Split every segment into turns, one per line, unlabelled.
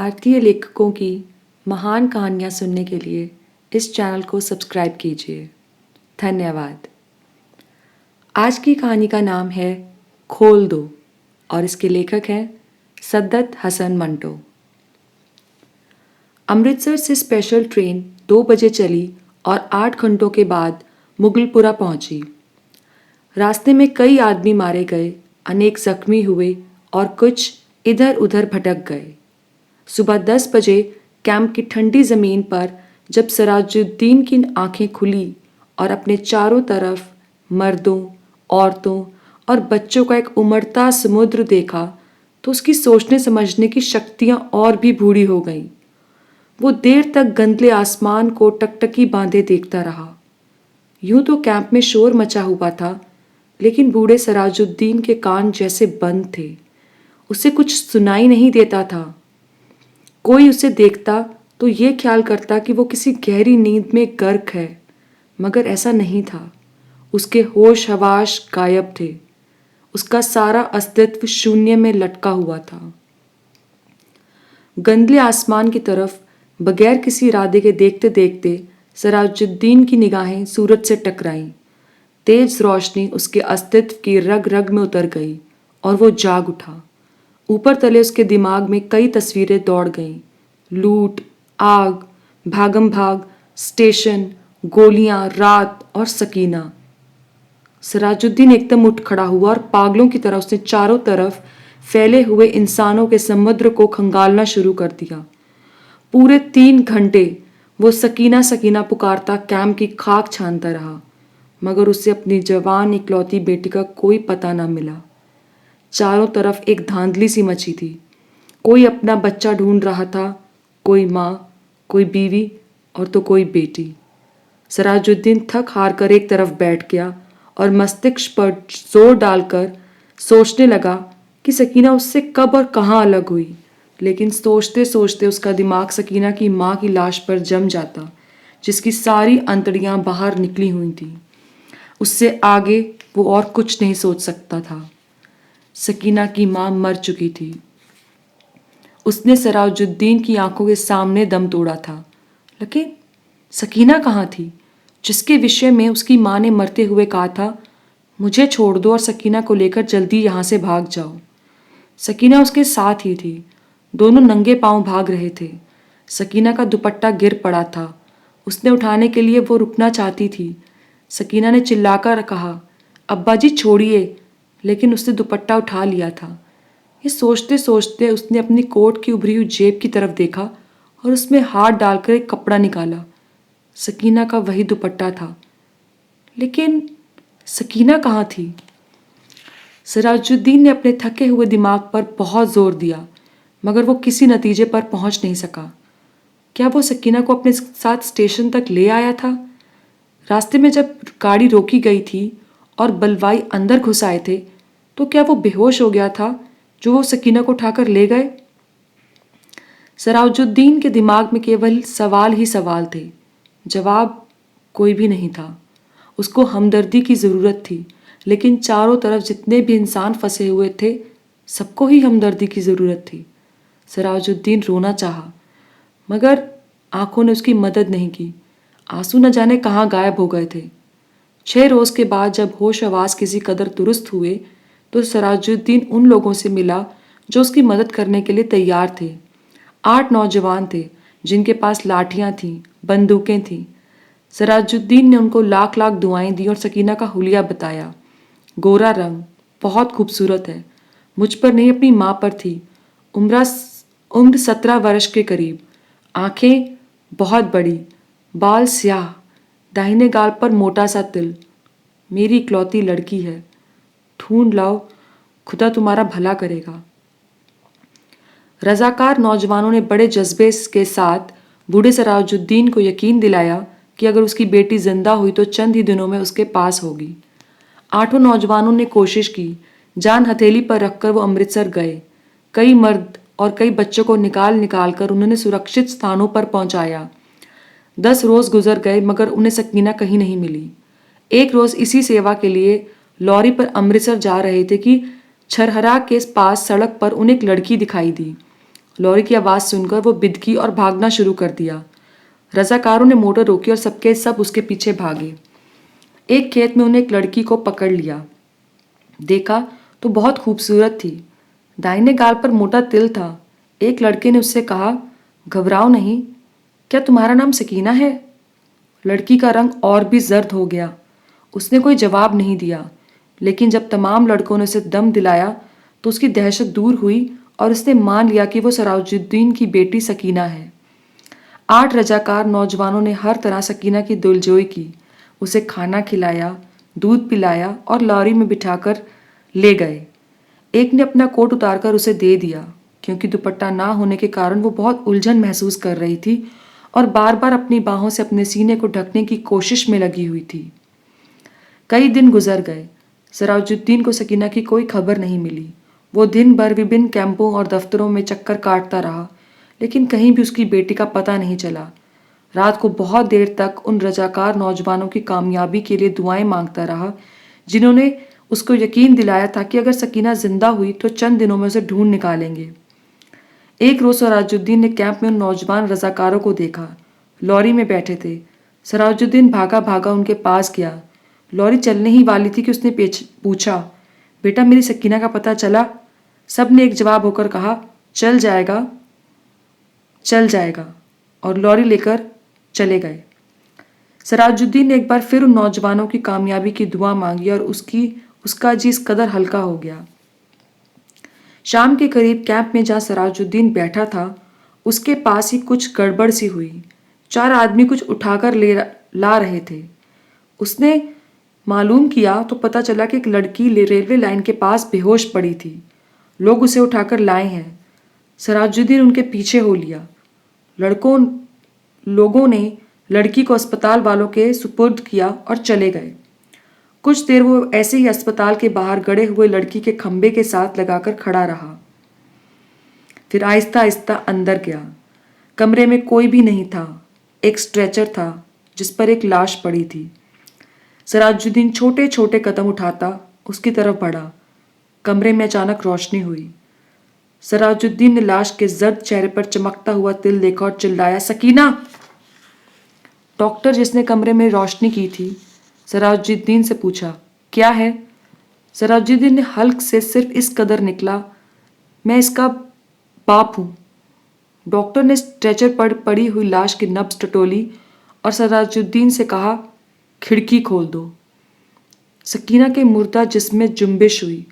भारतीय लेखकों की महान कहानियाँ सुनने के लिए इस चैनल को सब्सक्राइब कीजिए। धन्यवाद। आज की कहानी का नाम है खोल दो और इसके लेखक हैं सद्दत हसन मंटो। अमृतसर से स्पेशल ट्रेन 2 बजे चली और 8 घंटों के बाद मुगलपुरा पहुंची। रास्ते में कई आदमी मारे गए, अनेक जख्मी हुए और कुछ इधर उधर भटक गए। सुबह 10 बजे कैंप की ठंडी ज़मीन पर जब सिराजुद्दीन की आंखें खुली और अपने चारों तरफ मर्दों, औरतों और बच्चों का एक उमड़ता समुद्र देखा तो उसकी सोचने समझने की शक्तियां और भी बूढ़ी हो गईं। वो देर तक गंदले आसमान को टकटकी बांधे देखता रहा। यूं तो कैंप में शोर मचा हुआ था, लेकिन बूढ़े सिराजुद्दीन के कान जैसे बंद थे। उसे कुछ सुनाई नहीं देता था। कोई उसे देखता तो ये ख्याल करता कि वो किसी गहरी नींद में गर्क है, मगर ऐसा नहीं था। उसके होश हवास गायब थे। उसका सारा अस्तित्व शून्य में लटका हुआ था। गंदले आसमान की तरफ बगैर किसी इरादे के देखते देखते सिराजुद्दीन की निगाहें सूरज से टकराईं। तेज रोशनी उसके अस्तित्व की रग रग में उतर गई और वो जाग उठा। ऊपर तले उसके दिमाग में कई तस्वीरें दौड़ गईं। लूट, आग, भागम भाग, स्टेशन, गोलियां, रात और सकीना। सिराजुद्दीन एकदम उठ खड़ा हुआ और पागलों की तरह उसने चारों तरफ फैले हुए इंसानों के समुद्र को खंगालना शुरू कर दिया। पूरे 3 घंटे वो सकीना सकीना पुकारता कैंप की खाक छानता रहा, मगर उसे अपनी जवान इकलौती बेटी का कोई पता न मिला। चारों तरफ एक धांधली सी मची थी। कोई अपना बच्चा ढूंढ रहा था, कोई माँ, कोई बीवी और तो कोई बेटी। सिराजुद्दीन थक हार कर एक तरफ बैठ गया और मस्तिष्क पर जोर डालकर सोचने लगा कि सकीना उससे कब और कहाँ अलग हुई। लेकिन सोचते सोचते उसका दिमाग सकीना की माँ की लाश पर जम जाता, जिसकी सारी अंतड़ियाँ बाहर निकली हुई थीं। उससे आगे वो और कुछ नहीं सोच सकता था। सकीना की माँ मर चुकी थी। उसने सिराजुद्दीन की आंखों के सामने दम तोड़ा था, लेकिन सकीना कहाँ थी, जिसके विषय में उसकी माँ ने मरते हुए कहा था, मुझे छोड़ दो और सकीना को लेकर जल्दी यहाँ से भाग जाओ। सकीना उसके साथ ही थी। दोनों नंगे पांव भाग रहे थे। सकीना का दुपट्टा गिर पड़ा था। उसने उठाने के लिए वो रुकना चाहती थी। सकीना ने चिल्लाकर कहा, अब्बा जी छोड़िए, लेकिन उसने दुपट्टा उठा लिया था। ये सोचते सोचते उसने अपनी कोट की उभरी हुई जेब की तरफ देखा और उसमें हाथ डालकर एक कपड़ा निकाला। सकीना का वही दुपट्टा था, लेकिन सकीना कहाँ थी? सिराजुद्दीन ने अपने थके हुए दिमाग पर बहुत जोर दिया, मगर वो किसी नतीजे पर पहुंच नहीं सका। क्या वो सकीना को अपने साथ स्टेशन तक ले आया था? रास्ते में जब गाड़ी रोकी गई थी और बलवाई अंदर घुस आए थे, तो क्या वो बेहोश हो गया था जो वो सकीना को उठाकर ले गए? सिराजुद्दीन के दिमाग में केवल सवाल ही सवाल थे। जवाब कोई भी नहीं था। उसको हमदर्दी की ज़रूरत थी, लेकिन चारों तरफ जितने भी इंसान फंसे हुए थे, सबको ही हमदर्दी की ज़रूरत थी। सिराजुद्दीन रोना चाहा, मगर आंखों ने उसकी मदद नहीं की। आंसू न जाने कहाँ गायब हो गए थे। 6 रोज़ के बाद जब होश हवास किसी कदर दुरुस्त हुए, तो सिराजुद्दीन उन लोगों से मिला जो उसकी मदद करने के लिए तैयार थे। 8 नौजवान थे जिनके पास लाठियां थीं, बंदूकें थीं। सिराजुद्दीन ने उनको लाख लाख दुआएं दी और सकीना का हुलिया बताया। गोरा रंग, बहुत खूबसूरत है, मुझ पर नहीं अपनी माँ पर थी। उम्र 17 वर्ष के करीब, आंखें बहुत बड़ी, बाल स्याह, दाहिने गाल पर मोटा सा तिल। मेरी इकलौती लड़की है, ढूंढ लाओ, खुदा तुम्हारा भला करेगा। रजाकार नौजवानों ने बड़े जज्बे के साथ बूढ़े सिराजुद्दीन को यकीन दिलाया कि अगर उसकी बेटी जिंदा हुई तो चंद ही दिनों में उसके पास होगी। 8 नौजवानों ने कोशिश की। जान हथेली पर रखकर वो अमृतसर गए। कई मर्द और कई बच्चों को निकाल निकाल कर उन्होंने सुरक्षित स्थानों पर पहुंचाया। 10 रोज गुजर गए, मगर उन्हें सकीना कहीं नहीं मिली। एक रोज इसी सेवा के लिए लॉरी पर अमृतसर जा रहे थे कि छरहरा के पास सड़क पर उन्हें एक लड़की दिखाई दी। लॉरी की आवाज़ सुनकर वो बिदकी और भागना शुरू कर दिया। रजाकारों ने मोटर रोकी और सबके सब उसके पीछे भागे। एक खेत में उन्हें एक लड़की को पकड़ लिया। देखा तो बहुत खूबसूरत थी। दाहिने गाल पर मोटा तिल था। एक लड़के ने उससे कहा, घबराओ नहीं, क्या तुम्हारा नाम सकीना है? लड़की का रंग और भी जर्द हो गया। उसने कोई जवाब नहीं दिया, लेकिन जब तमाम लड़कों ने उसे दम दिलाया तो उसकी दहशत दूर हुई और उसने मान लिया कि वो सराजुद्दीन की बेटी सकीना है। 8 रजाकार नौजवानों ने हर तरह सकीना की दिलजोई की। उसे खाना खिलाया, दूध पिलाया और लॉरी में बिठाकर ले गए। एक ने अपना कोट उतारकर उसे दे दिया, क्योंकि दुपट्टा ना होने के कारण वो बहुत उलझन महसूस कर रही थी और बार बार अपनी बाहों से अपने सीने को ढकने की कोशिश में लगी हुई थी। कई दिन गुजर गए। सराजुद्दीन को सकीना की कोई खबर नहीं मिली। वो दिन भर विभिन्न कैंपों और दफ्तरों में चक्कर काटता रहा, लेकिन कहीं भी उसकी बेटी का पता नहीं चला। रात को बहुत देर तक उन रजाकार नौजवानों की कामयाबी के लिए दुआएं मांगता रहा, जिन्होंने उसको यकीन दिलाया था कि अगर सकीना जिंदा हुई तो चंद दिनों में उसे ढूंढ निकालेंगे। एक रोज सराजुद्दीन ने कैंप में उन नौजवान रजाकारों को देखा। लॉरी में बैठे थे। सराजुद्दीन भागा भागा उनके पास गया। लॉरी चलने ही वाली थी कि उसने पूछा, बेटा मेरी सकीना का पता चला? सब ने एक जवाब होकर कहा, चल जाएगा, चल जाएगा, और लॉरी लेकर चले गए। सराजुद्दीन ने एक बार फिर उन नौजवानों की कामयाबी की दुआ मांगी और उसका जी इस कदर हल्का हो गया। शाम के करीब कैंप में जहाँ सराजुद्दीन बैठा था, उसके पास ही कुछ गड़बड़ सी हुई। 4 आदमी कुछ उठाकर ला रहे थे। उसने मालूम किया तो पता चला कि एक लड़की रेलवे लाइन के पास बेहोश पड़ी थी। लोग उसे उठाकर लाए हैं। सराजुद्दीन उनके पीछे हो लिया। लोगों ने लड़की को अस्पताल वालों के सुपुर्द किया और चले गए। कुछ देर वो ऐसे ही अस्पताल के बाहर गड़े हुए लड़की के खंबे के साथ लगाकर खड़ा रहा। फिर आहिस्ता आहिस्ता अंदर गया। कमरे में कोई भी नहीं था। एक स्ट्रेचर था जिस पर एक लाश पड़ी थी। सराजुद्दीन छोटे छोटे कदम उठाता उसकी तरफ बढ़ा। कमरे में अचानक रोशनी हुई। सराजुद्दीन ने लाश के जर्द चेहरे पर चमकता हुआ तिल देखा और चिल्लाया, सकीना! डॉक्टर जिसने कमरे में रोशनी की थी, सराजुद्दीन से पूछा, क्या है? सराजुद्दीन ने हल्क से सिर्फ इस कदर निकला, मैं इसका बाप हूं। डॉक्टर ने स्ट्रेचर पर पड़ी हुई लाश की नब्ज टटोली और सराजुद्दीन से कहा, खिड़की खोल दो। सकीना के मुर्दा जिस्म में जुम्बिश हुई।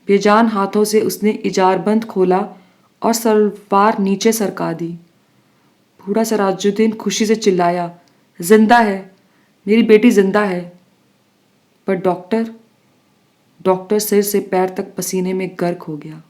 बेजान हाथों से उसने इजारबंद खोला और सलवार नीचे सरका दी। बूढ़ा सराजुद्दीन खुशी से चिल्लाया, जिंदा है, मेरी बेटी जिंदा है। पर डॉक्टर सिर से पैर तक पसीने में गर्क हो गया।